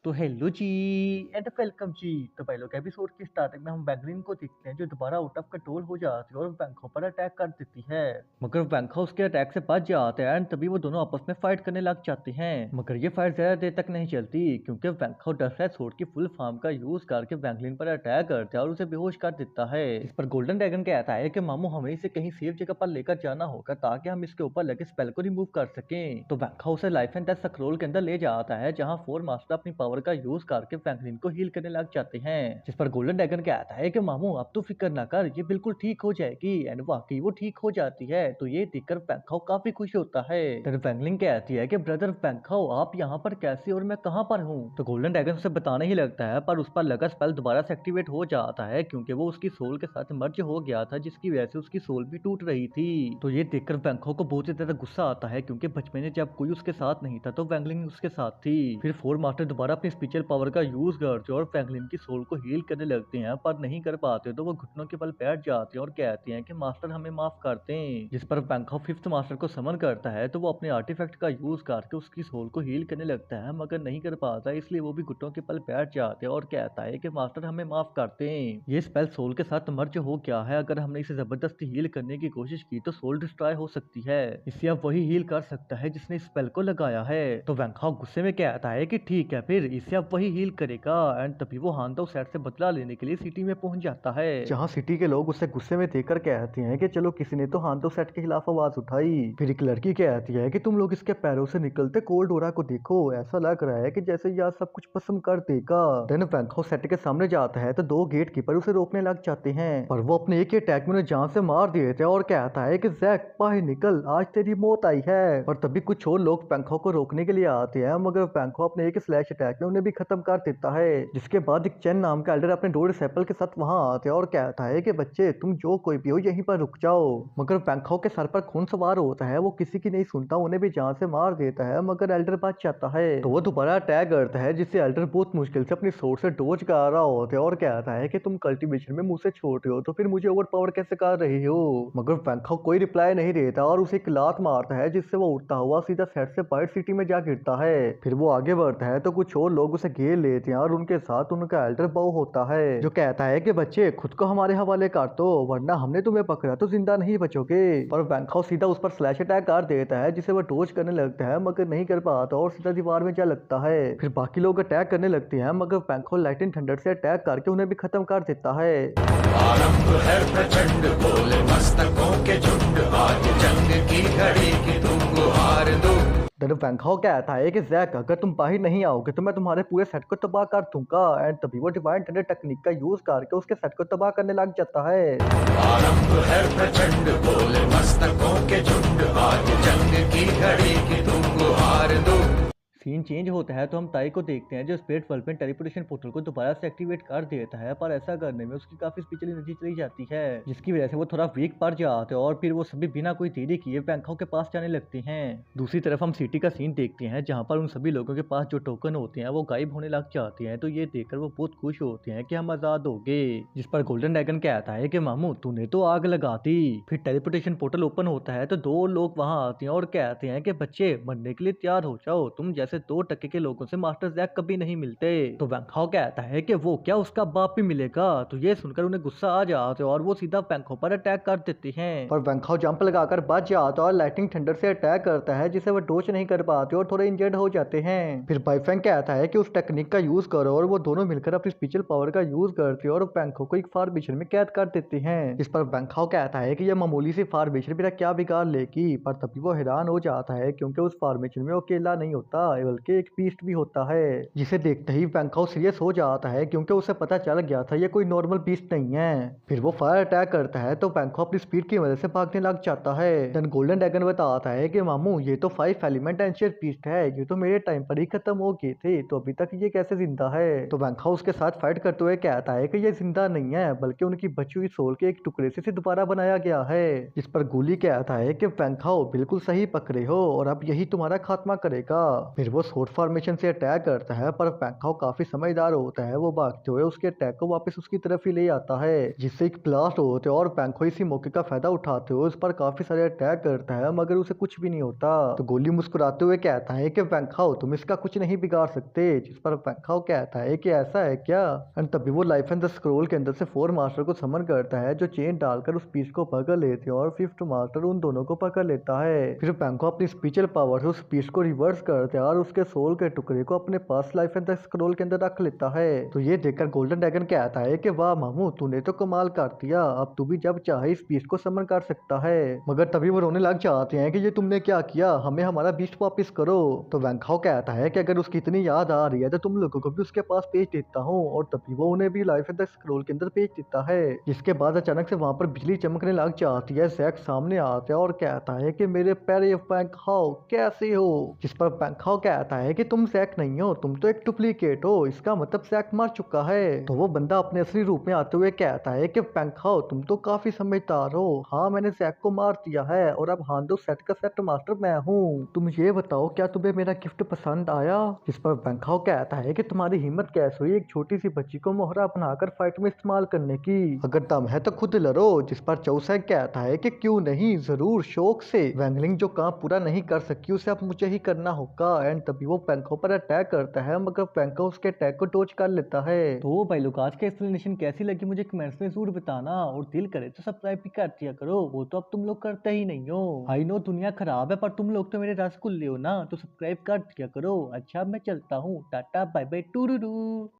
तो hello ji and welcome जी। तो भाई लोग एपिसोड की स्टार्टिंग में हम वैंगलिन को देखते हैं जो दोबारा आउट ऑफ कंट्रोल हो जाती है और वैंखो पर अटैक कर देती है। मगर वैंखो उसके अटैक से बच जाते हैं एंड तभी वो दोनों आपस में फाइट करने लग जाते हैं। मगर ये फाइट ज्यादा देर तक नहीं चलती क्योंकि वैंखो डसलेट स्वॉर्ड की फुल फॉर्म का यूज करके वैंगलिन पर अटैक करता है और उसे बेहोश कर देता है। इस पर गोल्डन ड्रैगन कहता है कि मामू हमें इसे कहीं सेफ जगह पर लेकर जाना होगा ताकि हम इसके ऊपर लगे स्पेल को रिमूव कर सकें। तो वैंखो उसे लाइफ एंड डेथ स्क्रोल के अंदर ले जाता है जहां फोर मास्टर अपनी पावर का यूज करके फ्रैंकलिन को हील करने लग जाते हैं। जिस पर गोल्डन ड्रैगन कहता है कि मामू अब तो फिक्र ना कर, ये बिल्कुल ठीक हो जाएगी। एंड वाकई वो ठीक हो जाती है। तो ये देखकर वैंखो काफी खुश होता है। फिर फ्रैंकलिन कहती है कि ब्रदर वैंखो आप यहाँ पर कैसे और मैं कहाँ पर हूँ। तो गोल्डन ड्रैगन उसे बताने ही लगता है पर उस पर लगा स्पेल दोबारा से एक्टिवेट हो जाता है क्योंकि वो उसकी सोल के साथ मर्ज हो गया था जिसकी वजह से उसकी सोल भी टूट रही थी। तो ये देखकर वैंखो को बहुत ही ज्यादा गुस्सा आता है क्योंकि बचपन में जब कोई उसके साथ नहीं था तो वैंगलिन उसके साथ थी। फिर फोर मास्टर दोबारा अपनी स्पिरिचुअल पावर का यूज करते और वैंगलिन की सोल को हील करने लगते हैं पर नहीं कर पाते तो वो घुटनों के बल बैठ जाते हैं और कहते हैं कि मास्टर हमें माफ कर दें। जिस पर वैंखो फिफ्थ मास्टर को समन करता है तो वो अपने आर्टिफैक्ट का यूज करके उसकी सोल को हील करने लगता है मगर नहीं कर पाता, इसलिए वो भी घुटनों के बल बैठ जाते हैं और कहता है कि मास्टर हमें माफ कर दें। ये स्पेल सोल के साथ मर्ज हो गया है, अगर हमने इसे जबरदस्ती हील करने की कोशिश की तो सोल डिस्ट्रॉय हो सकती है। इसे अब वही हील कर सकता है जिसने इस स्पेल को लगाया है। तो वैंखो गुस्से में कहता है कि ठीक है फिर इसे अब वही हील करेगा। एंड तभी वो हांडो सेट से बदला लेने के लिए सिटी में पहुंच जाता है जहां सिटी के लोग उसे गुस्से में देखकर कहते हैं कि चलो किसी ने तो हांडो सेट के खिलाफ आवाज उठाई। फिर एक लड़की कहती है कि तुम लोग इसके पैरों से निकलते कोल्ड ओरा को देखो, ऐसा लग रहा है कि जैसे यह सब कुछ पसंद कर देगा। देन वैंखो सेट के सामने जाता है तो दो गेट कीपर उसे रोकने लग जाते हैं पर वो अपने एक ही अटैक में उन्हें जान से मार देते हैं और कहता है कि जैक बाहर निकल, आज तेरी मौत आई है। और तभी कुछ और लोग वैंखो को रोकने के लिए आते हैं मगर वैंखो अपने एक स्लैश अटैक में उन्हें भी खत्म कर देता है। जिसके बाद एक चेन नाम का एल्डर अपने दो डिसेपल के साथ वहां आते हैं और कहता है कि बच्चे तुम जो कोई भी हो यहीं पर रुक जाओ। मगर वैंखो के सर पर खून सवार होता है, वो किसी की नहीं सुनता, उन्हें भी जान से मार देता है मगर एल्डर बच जाता है। तो वो दोबारा अटैक करता है जिससे एल्डर बहुत मुश्किल से अपनी सोर्ड से डोज कर रहा होता है और कहता है कि तुम कल्टीवेशन में मुझसे छोटे हो तो फिर मुझे ओवर पावर कैसे कर रहे हो। मगर वैंखो कोई रिप्लाई नहीं देता और उसे एक लात मारता है जिससे वो उठता हुआ सीधा सेट से वाइट सिटी में जा गिरता है। फिर वो आगे बढ़ता है तो कुछ और लोग उसे घेर लेते हैं और उनके साथ उनका एल्डर बाउ होता है जो कहता है कि बच्चे खुद को हमारे हवाले कर दो वरना हमने तुम्हें पकड़ा तो जिंदा नहीं बचोगे। और वैंखो सीधा उस पर स्लैश अटैक कर देता है जिसे वो डोज करने लगता है मगर नहीं कर पाता और सीधा दीवार में जा लगता है। फिर बाकी लोग अटैक करने लगते हैं मगर वैंखो लाइटनिंग थंडर से अटैक करके उन्हें भी खत्म कर देता है। आरंभ है प्रचंड बोले मस्तकों के झुंड, आज जंग की घड़ी की तुम गुहार दो। देन वैंखो कहता है कि जैक अगर तुम बाहर नहीं आओगे तो मैं तुम्हारे पूरे सेट को तबाह कर दूंगा। एंड तभी वो डिवाइन थंडर टेक्निक का यूज करके उसके सेट को तबाह करने लग जाता है। आरंभ है प्रचंड बोले मस्तकों के झुंड, आज जंग की घड़ी की तुम गुहार दो। सीन चेंज होता है तो हम ताई को देखते हैं जो स्पिरिट वर्ल्ड में टेलीपोर्टेशन पोर्टल को दोबारा से एक्टिवेट कर देता है पर ऐसा करने में उसकी काफी स्पिरिचुअल एनर्जी चली जाती है जिसकी वजह से वो थोड़ा वीक पड़ जाते हैं और फिर वो सभी बिना कोई देरी किए वैंखो के पास जाने लगते हैं। दूसरी तरफ हम सिटी का सीन देखते हैं जहाँ पर उन सभी लोगों के पास जो टोकन होते हैं वो गायब होने लग जाते हैं। तो ये देखकर वो बहुत खुश होते हैं कि हम आजाद हो गए। जिस पर गोल्डन ड्रैगन कहता है कि मामू तूने तो आग लगा दी। फिर टेलीपोर्टेशन पोर्टल ओपन होता है तो दो लोग वहां आते हैं और कहते हैं कि बच्चे मरने के लिए तैयार हो जाओ, तुम जैसे 2% के लोगों से मास्टर जैक कभी नहीं मिलते। तो वैंखो कहता है कि वो क्या उसका बाप भी मिलेगा। तो ये सुनकर उन्हें गुस्सा आ जाता है और वो सीधा वैंखो पर अटैक कर देते हैं पर वैंखो जंप लगाकर बच जाता है और लाइटिंग थंडर से अटैक करता है जिसे वो डोज नहीं कर पाते और थोड़े इंजर्ड हो जाते हैं। फिर बाइफैंग कहता है कि उस टेक्निक का यूज करो और वो दोनों मिलकर अपनी स्पेशल पावर का यूज करते हैं और वैंखो को एक फार्मेशन में कैद कर देते हैं। इस पर वैंखो कहता है कि यह मामूली सी फार्मेशन मेरा क्या बिगाड़ लेगी, पर तभी वो हैरान हो जाता है क्योंकि उस फार्मेशन में वो अकेला नहीं होता बल्कि एक बीस्ट भी होता है जिसे देखते ही वैंखो सीरियस हो जाता है क्योंकि उसे पता चल गया था ये कोई नॉर्मल बीस्ट नहीं है। फिर वो फायर अटैक करता है तो वैंखो अपनी स्पीड की वजह से भागने लग जाता है। देन गोल्डन ड्रैगन बताता है कि मामू ये तो 5 एलिमेंट एंशियंट बीस्ट है, ये तो मेरे टाइम पर ही खत्म हो गए थे तो अभी तक ये कैसे जिंदा है। तो वैंखो उसके साथ फाइट करते हुए कहता है कि ये जिंदा नहीं है बल्कि उनकी बची हुई सोल के एक टुकड़े से दोबारा बनाया गया है। इस पर गुली कहता है कि वैंखो बिल्कुल सही पकड़े हो और अब यही तुम्हारा खात्मा करेगा। फिर फिर वो स्वॉर्ड फॉर्मेशन से अटैक करता है, पर पैंखाओ काफी समझदार होता है। वो भागते हुए उसके अटैक को वापस उसकी तरफ ही ले आता है, जिससे एक ब्लास्ट होते है और पैंखाओ इसी मौके का फायदा उठाते हुए उस पर काफी सारे अटैक करता है, मगर उसे कुछ भी नहीं होता। तो गोली मुस्कुराते हुए कहता है कि पैंखाओ तुम इसका कुछ नहीं बिगाड़ सकते, जिस पर पैंखाओ कहता है कि ऐसा है क्या। एंड तभी वो लाइफ एंड द स्क्रोल के अंदर से फोर मास्टर को समन करता है, जो चेन डालकर उस पीस को पकड़ लेते हैं और फिफ्थ मास्टर उन दोनों को पकड़ लेता है। फिर पैंखाओ अपनी स्पिरिचुअल पावर से उस पीस को रिवर्स करते हैं और उसके सोल के टुकड़े को अपने पास लाइफ एंड द स्क्रोल के अंदर रख लेता है। तो ये देखकर गोल्डन ड्रैगन कहता है कि वाह मामू, तूने तो कमाल कर दिया, अब तू भी जब चाहे इस बीस्ट को समन कर सकता है। मगर तभी वो रोने लग जाते हैं कि ये तुमने क्या किया, हमें हमारा बीस्ट वापस करो। तो वैंखाओ कहता है कि अगर उसकी इतनी याद आ रही है तो तुम लोगों को भी उसके पास भेज देता हूँ, और तभी वो उन्हें भी लाइफ एंड द स्क्रोल के अंदर भेज देता है। जिसके बाद अचानक से वहां पर बिजली चमकने लग जाती है। जैक सामने आता है और कहता है कि मेरे प्यारे वैंखाओ कैसे हो, जिस पर वैंखाओ कहता है कि तुम जैक नहीं हो, तुम तो एक डुप्लीकेट हो, इसका मतलब जैक मर चुका है। तो वो बंदा अपने असली रूप में आते हुए कहता है कि वैंखाओ तुम तो काफी समझदार हो, हाँ मैंने जैक को मार दिया है और अब हांडो सेट का सेट मास्टर मैं हूँ। तुम ये बताओ क्या तुम्हें मेरा गिफ्ट पसंद आया। जिस पर वैंखाओ कहता है कि तुम्हारी हिम्मत कैसे हुई एक छोटी सी बच्ची को मोहरा बनाकर फाइट में इस्तेमाल करने की, अगर दम है तो खुद लड़ो। जिस पर चौसैक कहता है कि क्यों नहीं, जरूर शौक से, वैंगलिंग जो काम पूरा नहीं कर सकी उसे अब मुझे ही करना होगा। एंड तभी वो वैंखाओ पर अटैक करता है, मगर वैंखाओ उसके अटैक को डॉज कर लेता है। तो भाई लोग आज की एक्सप्लेनेशन कैसी लगी मुझे कमेंट्स में जरूर बताना, और दिल करे तो सब्सक्राइब भी कर दिया करो, वो तो अब तुम लोग करते ही नहीं हो। आई नो दुनिया खराब है, पर तुम लोग तो मेरे रसगुल्ले हो ना, तो सब्सक्राइब कर दिया करो। अच्छा मैं चलता हूँ, टाटा बाय बाय टूरू।